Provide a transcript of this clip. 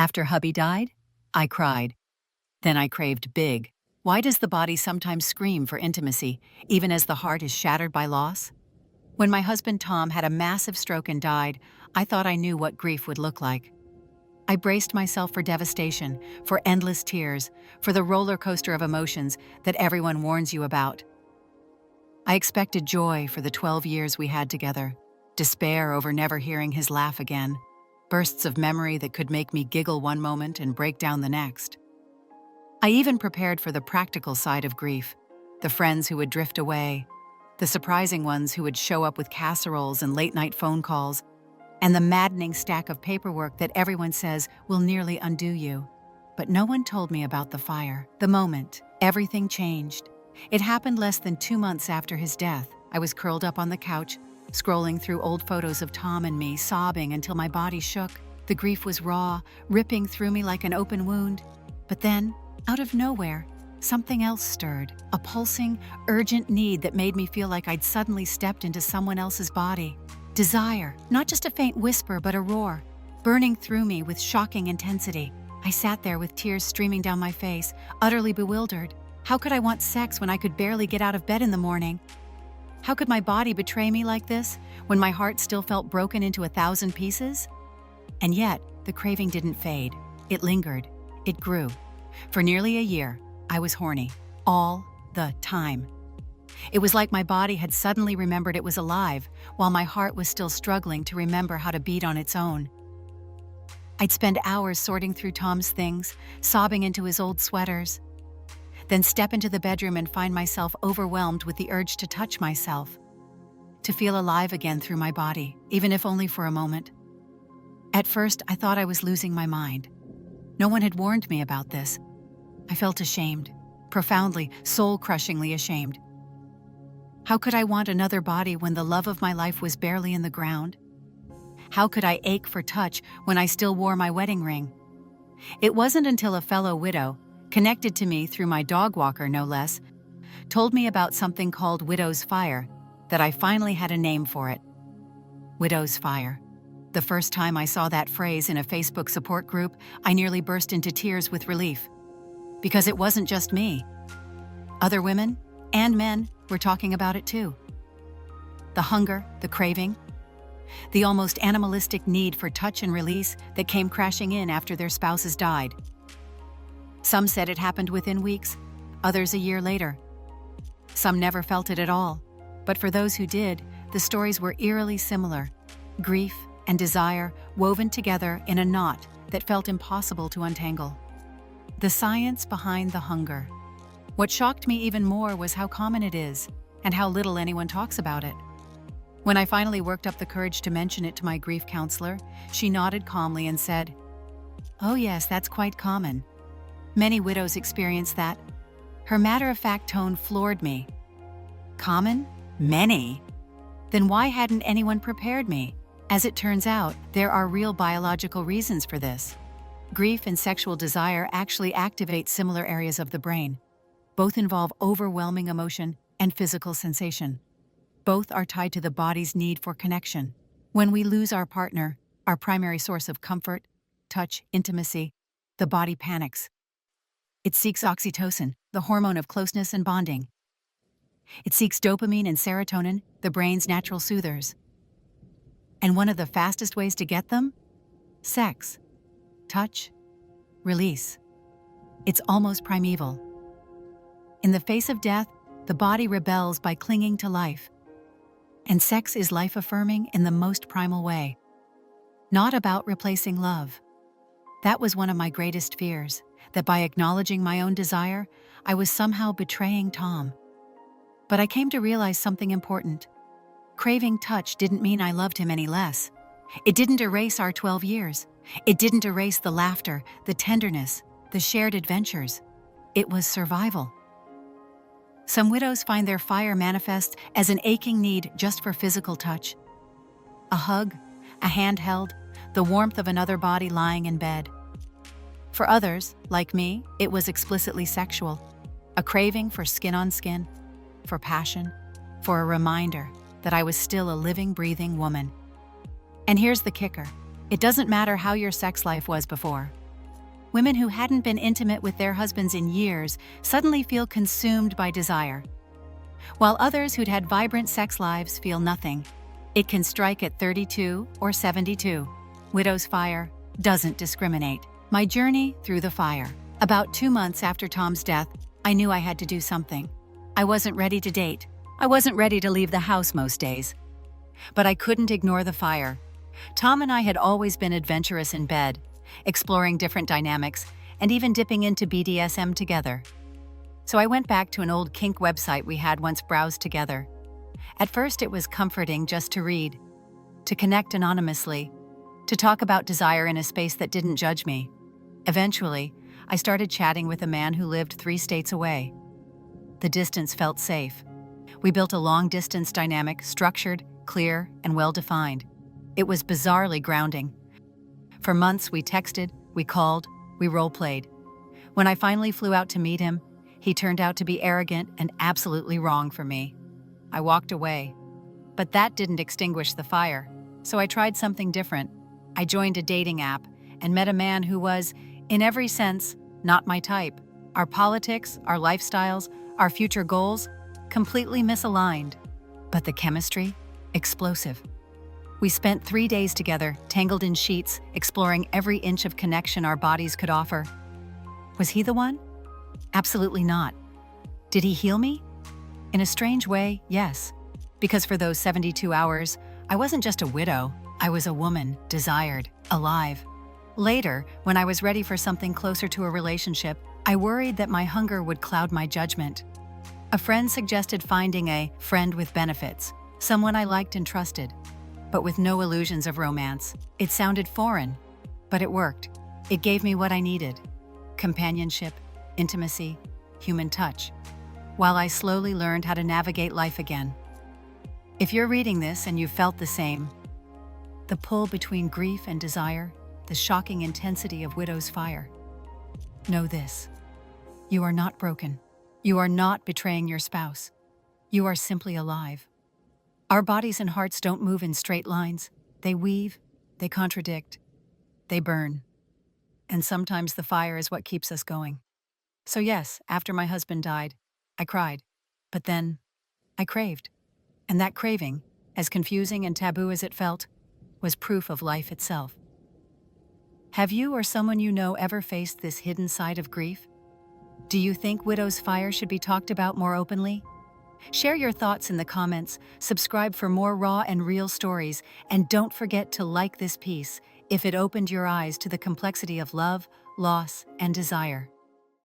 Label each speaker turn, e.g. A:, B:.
A: After hubby died, I cried. Then I craved big. Why does the body sometimes scream for intimacy, even as the heart is shattered by loss? When my husband Tom had a massive stroke and died, I thought I knew what grief would look like. I braced myself for devastation, for endless tears, for the roller coaster of emotions that everyone warns you about. I expected joy for the 12 years we had together, despair over never hearing his laugh again, bursts of memory that could make me giggle one moment and break down the next. I even prepared for the practical side of grief, the friends who would drift away, the surprising ones who would show up with casseroles and late-night phone calls, and the maddening stack of paperwork that everyone says will nearly undo you. But no one told me about the fire. The moment everything changed. It happened less than 2 months after his death. I was curled up on the couch, scrolling through old photos of Tom and me, sobbing until my body shook. The grief was raw, ripping through me like an open wound. But then, out of nowhere, something else stirred, a pulsing, urgent need that made me feel like I'd suddenly stepped into someone else's body. Desire, not just a faint whisper but a roar, burning through me with shocking intensity. I sat there with tears streaming down my face, utterly bewildered. How could I want sex when I could barely get out of bed in the morning? How could my body betray me like this, when my heart still felt broken into 1,000 pieces? And yet, the craving didn't fade. It lingered. It grew. For nearly a year, I was horny. All the time. It was like my body had suddenly remembered it was alive, while my heart was still struggling to remember how to beat on its own. I'd spend hours sorting through Tom's things, sobbing into his old sweaters, then step into the bedroom and find myself overwhelmed with the urge to touch myself, to feel alive again through my body, even if only for a moment. At first, I thought I was losing my mind. No one had warned me about this. I felt ashamed, profoundly, soul-crushingly ashamed. How could I want another body when the love of my life was barely in the ground? How could I ache for touch when I still wore my wedding ring? It wasn't until a fellow widow, connected to me through my dog walker no less, told me about something called widow's fire, that I finally had a name for it. Widow's fire. The first time I saw that phrase in a Facebook support group, I nearly burst into tears with relief. Because it wasn't just me. Other women and men were talking about it too. The hunger, the craving, the almost animalistic need for touch and release that came crashing in after their spouses died. Some said it happened within weeks, others a year later. Some never felt it at all, but for those who did, the stories were eerily similar. Grief and desire woven together in a knot that felt impossible to untangle. The science behind the hunger. What shocked me even more was how common it is, and how little anyone talks about it. When I finally worked up the courage to mention it to my grief counselor, she nodded calmly and said, "Oh yes, that's quite common. Many widows experience that." Her matter-of-fact tone floored me. Common? Many? Then why hadn't anyone prepared me? As it turns out, there are real biological reasons for this. Grief and sexual desire actually activate similar areas of the brain. Both involve overwhelming emotion and physical sensation. Both are tied to the body's need for connection. When we lose our partner, our primary source of comfort, touch, intimacy, the body panics. It seeks oxytocin, the hormone of closeness and bonding. It seeks dopamine and serotonin, the brain's natural soothers. And one of the fastest ways to get them? Sex. Touch. Release. It's almost primeval. In the face of death, the body rebels by clinging to life. And sex is life-affirming in the most primal way. Not about replacing love. That was one of my greatest fears, that by acknowledging my own desire, I was somehow betraying Tom. But I came to realize something important. Craving touch didn't mean I loved him any less. It didn't erase our 12 years. It didn't erase the laughter, the tenderness, the shared adventures. It was survival. Some widows find their fire manifest as an aching need just for physical touch. A hug, a hand held, the warmth of another body lying in bed. For others, like me, it was explicitly sexual. A craving for skin on skin, for passion, for a reminder that I was still a living, breathing woman. And here's the kicker. It doesn't matter how your sex life was before. Women who hadn't been intimate with their husbands in years suddenly feel consumed by desire, while others who'd had vibrant sex lives feel nothing. It can strike at 32 or 72. Widow's fire doesn't discriminate. My journey through the fire. About 2 months after Tom's death, I knew I had to do something. I wasn't ready to date. I wasn't ready to leave the house most days. But I couldn't ignore the fire. Tom and I had always been adventurous in bed, exploring different dynamics, and even dipping into BDSM together. So I went back to an old kink website we had once browsed together. At first it was comforting just to read, to connect anonymously, to talk about desire in a space that didn't judge me. Eventually, I started chatting with a man who lived 3 states away. The distance felt safe. We built a long-distance dynamic, structured, clear, and well-defined. It was bizarrely grounding. For months, we texted, we called, we role-played. When I finally flew out to meet him, he turned out to be arrogant and absolutely wrong for me. I walked away. But that didn't extinguish the fire, so I tried something different. I joined a dating app and met a man who was, in every sense, not my type. Our politics, our lifestyles, our future goals, completely misaligned. But the chemistry? Explosive. We spent 3 days together, tangled in sheets, exploring every inch of connection our bodies could offer. Was he the one? Absolutely not. Did he heal me? In a strange way, yes. Because for those 72 hours, I wasn't just a widow, I was a woman, desired, alive. Later, when I was ready for something closer to a relationship, I worried that my hunger would cloud my judgment. A friend suggested finding a friend with benefits, someone I liked and trusted, but with no illusions of romance. It sounded foreign, but it worked. It gave me what I needed: companionship, intimacy, human touch, while I slowly learned how to navigate life again. If you're reading this and you felt the same, the pull between grief and desire, the shocking intensity of widow's fire, know this: you are not broken. You are not betraying your spouse. You are simply alive. Our bodies and hearts don't move in straight lines. They weave, they contradict, they burn. And sometimes the fire is what keeps us going. So yes, after my husband died, I cried. But then, I craved. And that craving, as confusing and taboo as it felt, was proof of life itself. Have you or someone you know ever faced this hidden side of grief? Do you think widow's fire should be talked about more openly? Share your thoughts in the comments, subscribe for more raw and real stories, and don't forget to like this piece if it opened your eyes to the complexity of love, loss, and desire.